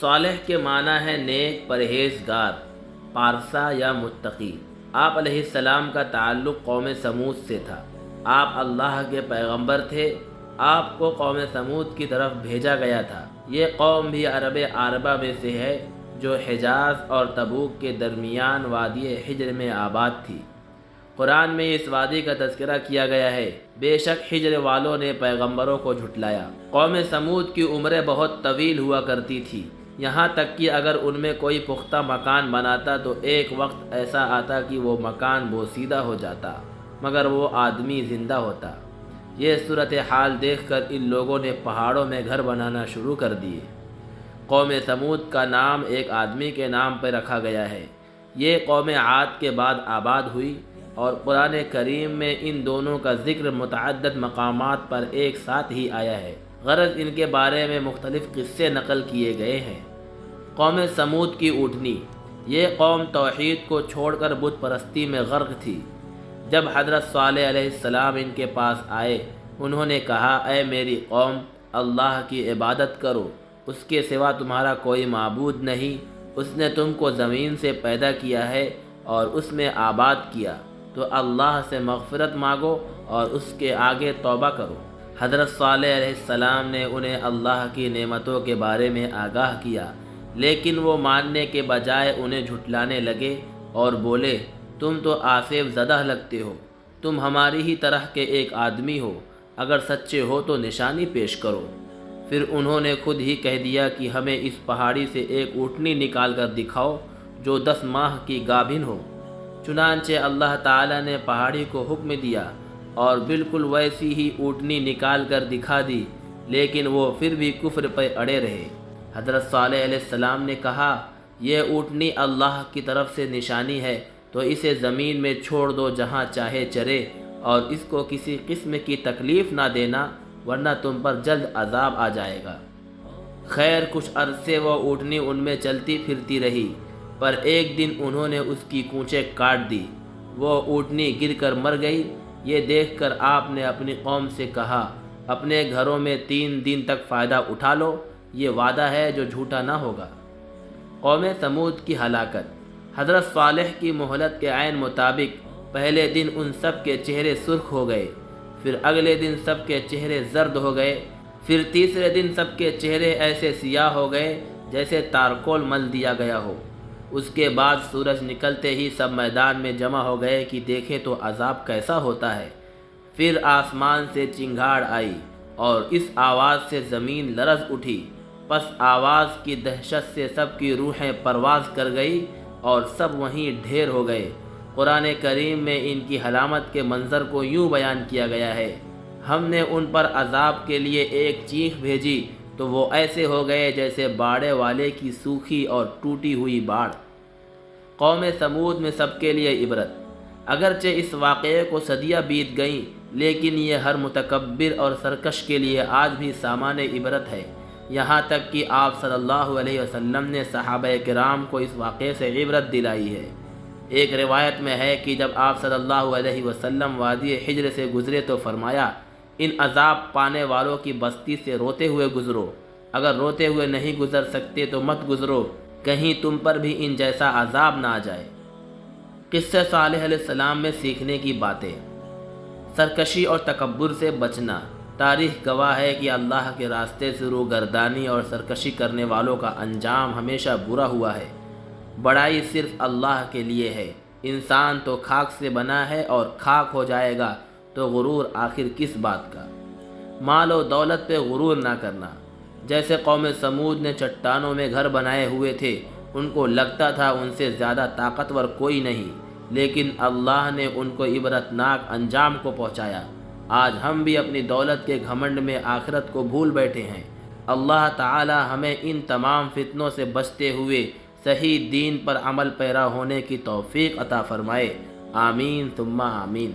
صالح کے معنی ہے نیک، پرہیزگار، پارسا یا متقی۔ آپ علیہ السلام کا تعلق قوم سمود سے تھا۔ آپ اللہ کے پیغمبر تھے۔ آپ کو قوم سمود کی طرف بھیجا گیا تھا۔ یہ قوم بھی عرب عاربہ میں سے ہے جو حجاز اور تبوک کے درمیان وادی حجر میں آباد تھی۔ قرآن میں اس وادی کا تذکرہ کیا گیا ہے۔ بے شک حجر والوں نے پیغمبروں کو جھٹلایا۔ قوم سمود کی عمریں بہت طویل ہوا کرتی تھی، یہاں تک کہ اگر ان میں کوئی پختہ مکان بناتا تو ایک وقت ایسا آتا کہ وہ مکان بوسیدہ ہو جاتا مگر وہ آدمی زندہ ہوتا۔ یہ صورتحال دیکھ کر ان لوگوں نے پہاڑوں میں گھر بنانا شروع کر دیے۔ قوم سمود کا نام ایک آدمی کے نام پر رکھا گیا ہے۔ یہ قوم عاد کے بعد آباد ہوئی اور قرآن کریم میں ان دونوں کا ذکر متعدد مقامات پر ایک ساتھ ہی آیا ہے۔ غرض ان کے بارے میں مختلف قصے نقل کیے گئے ہیں۔ قوم سمود کی اونٹنی۔ یہ قوم توحید کو چھوڑ کر بت پرستی میں غرق تھی۔ جب حضرت صالح علیہ السلام ان کے پاس آئے، انہوں نے کہا، اے میری قوم، اللہ کی عبادت کرو، اس کے سوا تمہارا کوئی معبود نہیں۔ اس نے تم کو زمین سے پیدا کیا ہے اور اس میں آباد کیا، تو اللہ سے مغفرت مانگو اور اس کے آگے توبہ کرو۔ حضرت صالح علیہ السلام نے انہیں اللہ کی نعمتوں کے بارے میں آگاہ کیا، لیکن وہ ماننے کے بجائے انہیں جھٹلانے لگے اور بولے، تم تو آصف زدہ لگتے ہو، تم ہماری ہی طرح کے ایک آدمی ہو، اگر سچے ہو تو نشانی پیش کرو۔ پھر انہوں نے خود ہی کہہ دیا کہ ہمیں اس پہاڑی سے ایک اونٹنی نکال کر دکھاؤ جو 10 ماہ کی گابھن ہو۔ چنانچہ اللہ تعالیٰ نے پہاڑی کو حکم دیا اور بالکل ویسی ہی اونٹنی نکال کر دکھا دی، لیکن وہ پھر بھی کفر پہ اڑے رہے۔ حضرت صالح علیہ السلام نے کہا، یہ اونٹنی اللہ کی طرف سے نشانی ہے، تو اسے زمین میں چھوڑ دو جہاں چاہے چرے، اور اس کو کسی قسم کی تکلیف نہ دینا ورنہ تم پر جلد عذاب آ جائے گا۔ خیر کچھ عرصے وہ اونٹنی ان میں چلتی پھرتی رہی، پر ایک دن انہوں نے اس کی کونچیں کاٹ دی۔ وہ اونٹنی گر کر مر گئی۔ یہ دیکھ کر آپ نے اپنی قوم سے کہا، اپنے گھروں میں 3 دن تک فائدہ اٹھا لو، یہ وعدہ ہے جو جھوٹا نہ ہوگا۔ قوم سمود کی ہلاکت۔ حضرت صالح کی مہلت کے عین مطابق پہلے دن ان سب کے چہرے سرخ ہو گئے، پھر اگلے دن سب کے چہرے زرد ہو گئے، پھر تیسرے دن سب کے چہرے ایسے سیاہ ہو گئے جیسے تارکول مل دیا گیا ہو۔ اس کے بعد سورج نکلتے ہی سب میدان میں جمع ہو گئے کہ دیکھیں تو عذاب کیسا ہوتا ہے۔ پھر آسمان سے چنگھاڑ آئی اور اس آواز سے زمین لرز اٹھی، پس آواز کی دہشت سے سب کی روحیں پرواز کر گئی اور سب وہیں ڈھیر ہو گئے۔ قرآن کریم میں ان کی علامت کے منظر کو یوں بیان کیا گیا ہے، ہم نے ان پر عذاب کے لیے ایک چیخ بھیجی تو وہ ایسے ہو گئے جیسے باڑے والے کی سوکھی اور ٹوٹی ہوئی باڑ۔ قوم سمود میں سب کے لیے عبرت۔ اگرچہ اس واقعے کو صدیاں بیت گئیں، لیکن یہ ہر متکبر اور سرکش کے لیے آج بھی سامان عبرت ہے۔ یہاں تک کہ آپ صلی اللہ علیہ وسلم نے صحابہ کرام کو اس واقعے سے عبرت دلائی ہے۔ ایک روایت میں ہے کہ جب آپ صلی اللہ علیہ وسلم وادی حجر سے گزرے تو فرمایا، ان عذاب پانے والوں کی بستی سے روتے ہوئے گزرو، اگر روتے ہوئے نہیں گزر سکتے تو مت گزرو، کہیں تم پر بھی ان جیسا عذاب نہ آ جائے۔ قصہ صالح علیہ السلام میں سیکھنے کی باتیں۔ سرکشی اور تکبر سے بچنا۔ تاریخ گواہ ہے کہ اللہ کے راستے سے روگردانی اور سرکشی کرنے والوں کا انجام ہمیشہ برا ہوا ہے۔ بڑائی صرف اللہ کے لیے ہے۔ انسان تو خاک سے بنا ہے اور خاک ہو جائے گا، تو غرور آخر کس بات کا؟ مال و دولت پہ غرور نہ کرنا۔ جیسے قوم سمود نے چٹانوں میں گھر بنائے ہوئے تھے، ان کو لگتا تھا ان سے زیادہ طاقتور کوئی نہیں، لیکن اللہ نے ان کو عبرتناک انجام کو پہنچایا۔ آج ہم بھی اپنی دولت کے گھمنڈ میں آخرت کو بھول بیٹھے ہیں۔ اللہ تعالی ہمیں ان تمام فتنوں سے بچتے ہوئے صحیح دین پر عمل پیرا ہونے کی توفیق عطا فرمائے۔ آمین ثم آمین۔